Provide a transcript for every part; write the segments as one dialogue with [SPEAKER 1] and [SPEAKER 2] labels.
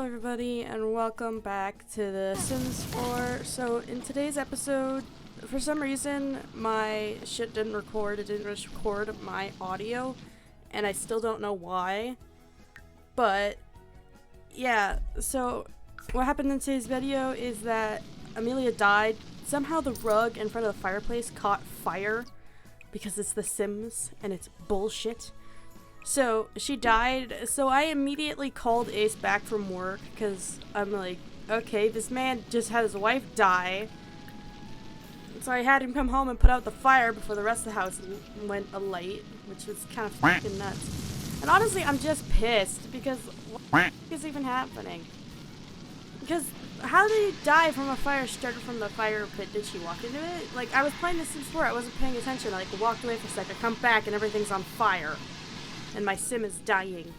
[SPEAKER 1] Hello everybody and welcome back to The Sims 4. So in today's episode, for some reason my shit didn't record. It didn't record my audio and I still don't know why. But yeah, so what happened in today's video is that Amilia died. Somehow the rug in front of the fireplace caught fire because it's The Sims and it's bullshit. So she died, so I immediately called Ace back from work because I'm like, okay, this man just had his wife die. So I had him come home and put out the fire before the rest of the house went alight, which was kind of fucking nuts. And honestly, I'm just pissed because what is even happening? Because how did he die from a fire started from the fire pit? Did she walk into it? Like, I was playing The Sims 4, I wasn't paying attention. I like walked away for a second, come back, and everything's on fire. And my sim is dying.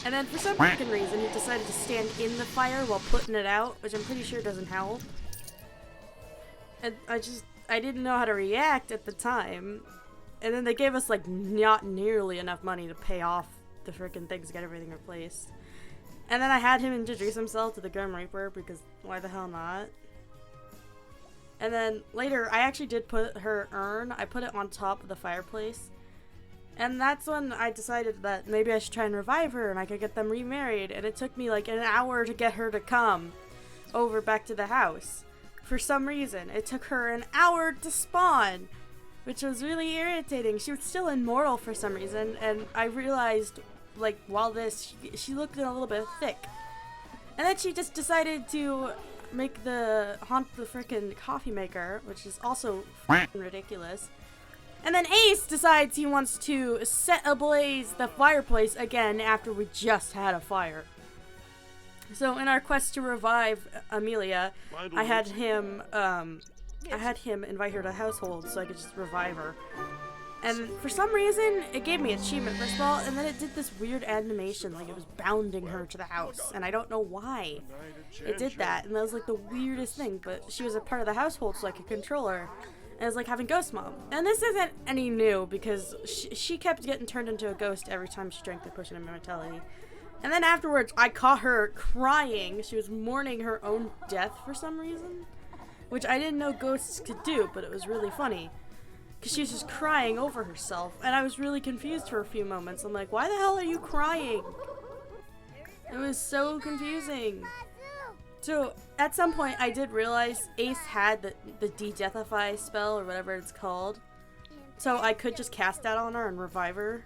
[SPEAKER 1] And then for some fucking reason, he decided to stand in the fire while putting it out, which I'm pretty sure doesn't help. And I didn't know how to react at the time. And then they gave us, like, not nearly enough money to pay off the freaking things to get everything replaced. And then I had him introduce himself to the Grim Reaper, because why the hell not? And then later, I actually did put her urn, I put it on top of the fireplace. And that's when I decided that maybe I should try and revive her and I could get them remarried. And it took me like an hour to get her to come over back to the house. For some reason, it took her an hour to spawn, which was really irritating. She was still immortal for some reason, and I realized, like, while she looked a little bit thick. And then she just decided to haunt the frickin' coffee maker, which is also fucking ridiculous. And then Ace decides he wants to set ablaze the fireplace again after we just had a fire. So in our quest to revive Amilia, I had him invite her to household so I could just revive her. And for some reason, it gave me achievement first of all, and then it did this weird animation, like it was bounding her to the house, and I don't know why it did that, and that was like the weirdest thing, but she was a part of the household so I could control her. And it was like having Ghost Mom. And this isn't any new because she kept getting turned into a ghost every time she drank the potion of immortality. And then afterwards, I caught her crying. She was mourning her own death for some reason. Which I didn't know ghosts could do, but it was really funny. Because she was just crying over herself. And I was really confused for a few moments. I'm like, why the hell are you crying? It was so confusing. So, at some point, I did realize Ace had the de-deathify spell, or whatever it's called. So I could just cast that on her and revive her.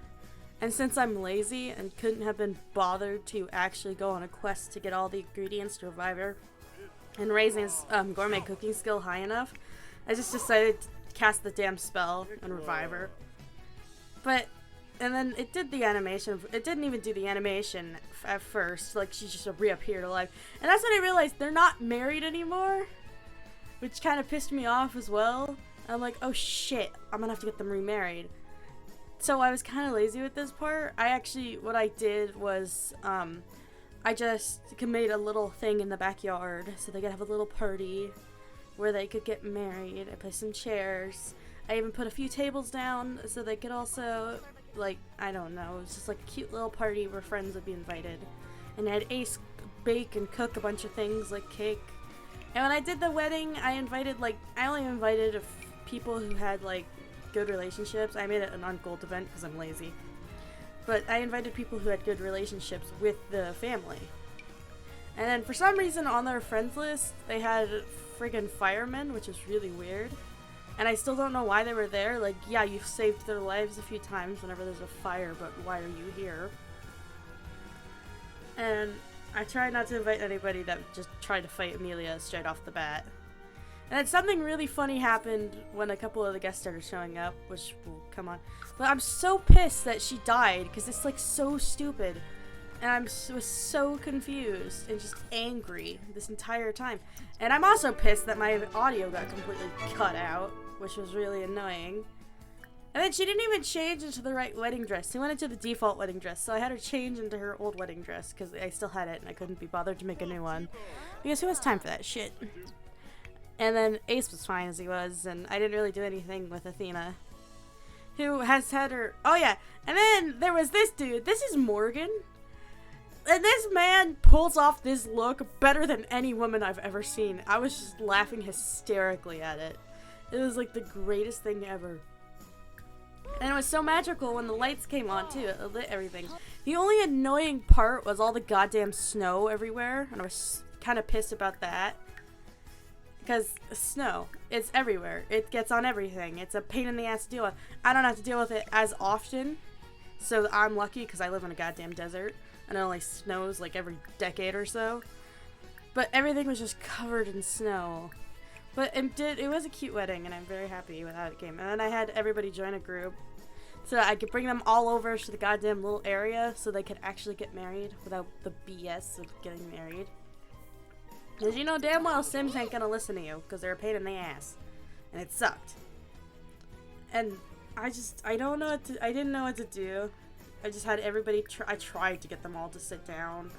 [SPEAKER 1] And since I'm lazy and couldn't have been bothered to actually go on a quest to get all the ingredients to revive her, and raise his gourmet cooking skill high enough, I just decided to cast the damn spell and revive her. And then it did the animation. It didn't even do the animation at first. Like, she just reappeared alive. And that's when I realized they're not married anymore. Which kind of pissed me off as well. I'm like, oh shit, I'm gonna have to get them remarried. So I was kind of lazy with this part. What I did was, I just made a little thing in the backyard. So they could have a little party where they could get married. I placed some chairs. I even put a few tables down so they could also... like, I don't know, it was just like a cute little party where friends would be invited. And I had Ace bake and cook a bunch of things like cake. And when I did the wedding, I only invited people who had like good relationships. I made it an on-gold event because I'm lazy. But I invited people who had good relationships with the family. And then for some reason on their friends list, they had friggin' firemen, which is really weird. And I still don't know why they were there. Like, yeah, you've saved their lives a few times whenever there's a fire, but why are you here? And I tried not to invite anybody that just tried to fight Amilia straight off the bat. And then something really funny happened when a couple of the guests started showing up, which will come on. But I'm so pissed that she died, because it's like so stupid. And I was so confused and just angry this entire time. And I'm also pissed that my audio got completely cut out, which was really annoying. And then she didn't even change into the right wedding dress. She went into the default wedding dress, so I had her change into her old wedding dress because I still had it and I couldn't be bothered to make a new one. Because who has time for that shit? And then Ace was fine as he was, and I didn't really do anything with Athena, who has had her... Oh yeah, and then there was this dude. This is Morgan. And this man pulls off this look better than any woman I've ever seen. I was just laughing hysterically at it. It was like the greatest thing ever. And it was so magical when the lights came on too. It lit everything. The only annoying part was all the goddamn snow everywhere. And I was kind of pissed about that. Because snow, it's everywhere. It gets on everything. It's a pain in the ass to deal with. I don't have to deal with it as often. So I'm lucky because I live in a goddamn desert. And it only snows like every decade or so. But everything was just covered in snow. But it was a cute wedding, and I'm very happy with how it came. And then I had everybody join a group so that I could bring them all over to the goddamn little area so they could actually get married without the BS of getting married. Because you know damn well Sims ain't gonna listen to you because they're a pain in the ass. And it sucked. And I didn't know what to do. I just had everybody, I tried to get them all to sit down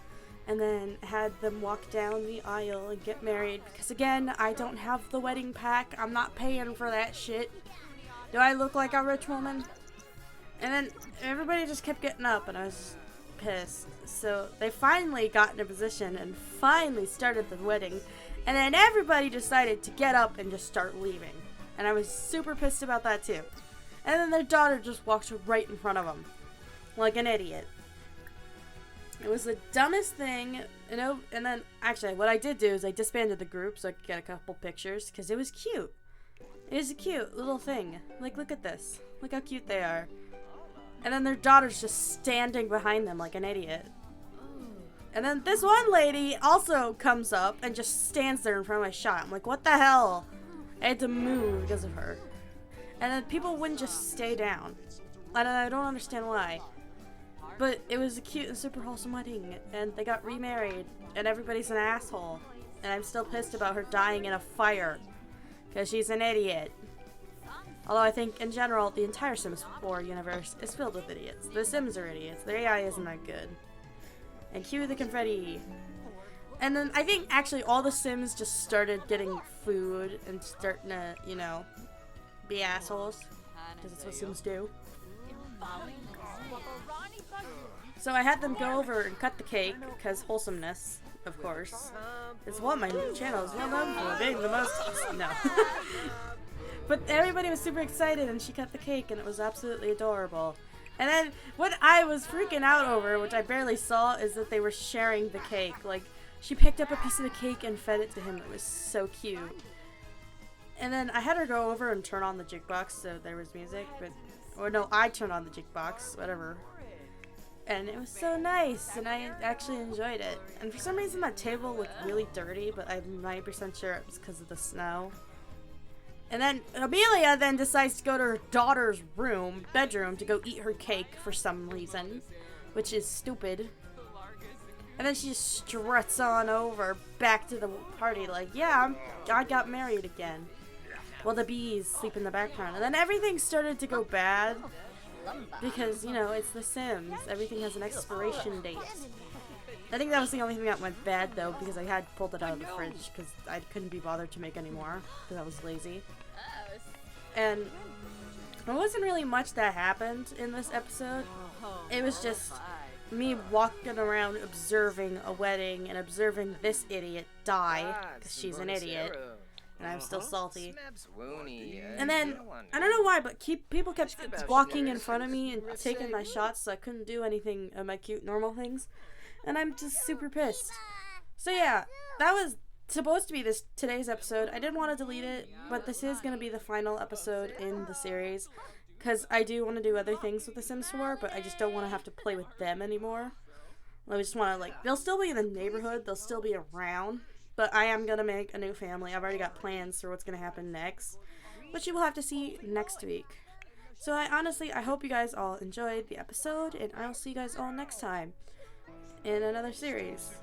[SPEAKER 1] and then had them walk down the aisle and get married because again, I don't have the wedding pack. I'm not paying for that shit. Do I look like a rich woman? And then everybody just kept getting up and I was pissed. So they finally got in a position and finally started the wedding and then everybody decided to get up and just start leaving. And I was super pissed about that too. And then their daughter just walked right in front of them. Like an idiot. It was the dumbest thing, you know, and then, actually, what I did do is I disbanded the group so I could get a couple pictures, because it was cute. It was a cute little thing. Like, look at this. Look how cute they are. And then their daughter's just standing behind them like an idiot. And then this one lady also comes up and just stands there in front of my shot. I'm like, what the hell? I had to move because of her. And then people wouldn't just stay down. And I don't understand why. But it was a cute and super wholesome wedding, and they got remarried, and everybody's an asshole. And I'm still pissed about her dying in a fire, because she's an idiot. Although I think, in general, the entire Sims 4 universe is filled with idiots. The Sims are idiots. Their AI isn't that good. And cue the confetti. And then I think, actually, all the Sims just started getting food and starting to, you know, be assholes. Because that's what Sims do. So I had them go over and cut the cake, because wholesomeness, of course, is what my channel is well known for, being the most no. But everybody was super excited, and she cut the cake, and it was absolutely adorable. And then, what I was freaking out over, which I barely saw, is that they were sharing the cake. Like, she picked up a piece of the cake and fed it to him. It was so cute. And then I had her go over and turn on the jukebox, so there was music, but... Or no, I turned on the jukebox, whatever. And it was so nice, and I actually enjoyed it. And for some reason that table looked really dirty, but I'm 90% sure it was because of the snow. And then Amilia then decides to go to her daughter's bedroom, to go eat her cake for some reason. Which is stupid. And then she just struts on over back to the party like, yeah, I got married again. Well, the bees sleep in the background. And then everything started to go bad. Because, you know, it's The Sims. Everything has an expiration date. I think that was the only thing that went bad, though, because I had pulled it out of the fridge. Because I couldn't be bothered to make any more. Because I was lazy. And there wasn't really much that happened in this episode. It was just me walking around observing a wedding and observing this idiot die. Because she's an idiot. And I'm still salty. And then, I don't know why, but people kept walking in front of me and taking my shots, so I couldn't do anything of my cute normal things. And I'm just super pissed. So yeah, that was supposed to be today's episode. I didn't want to delete it, but this is going to be the final episode in the series. Because I do want to do other things with The Sims 4, but I just don't want to have to play with them anymore. I just want to, like, they'll still be in the neighborhood, they'll still be around. But I am going to make a new family. I've already got plans for what's going to happen next. Which you will have to see next week. So I hope you guys all enjoyed the episode. And I'll see you guys all next time. In another series.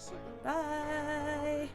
[SPEAKER 1] Bye!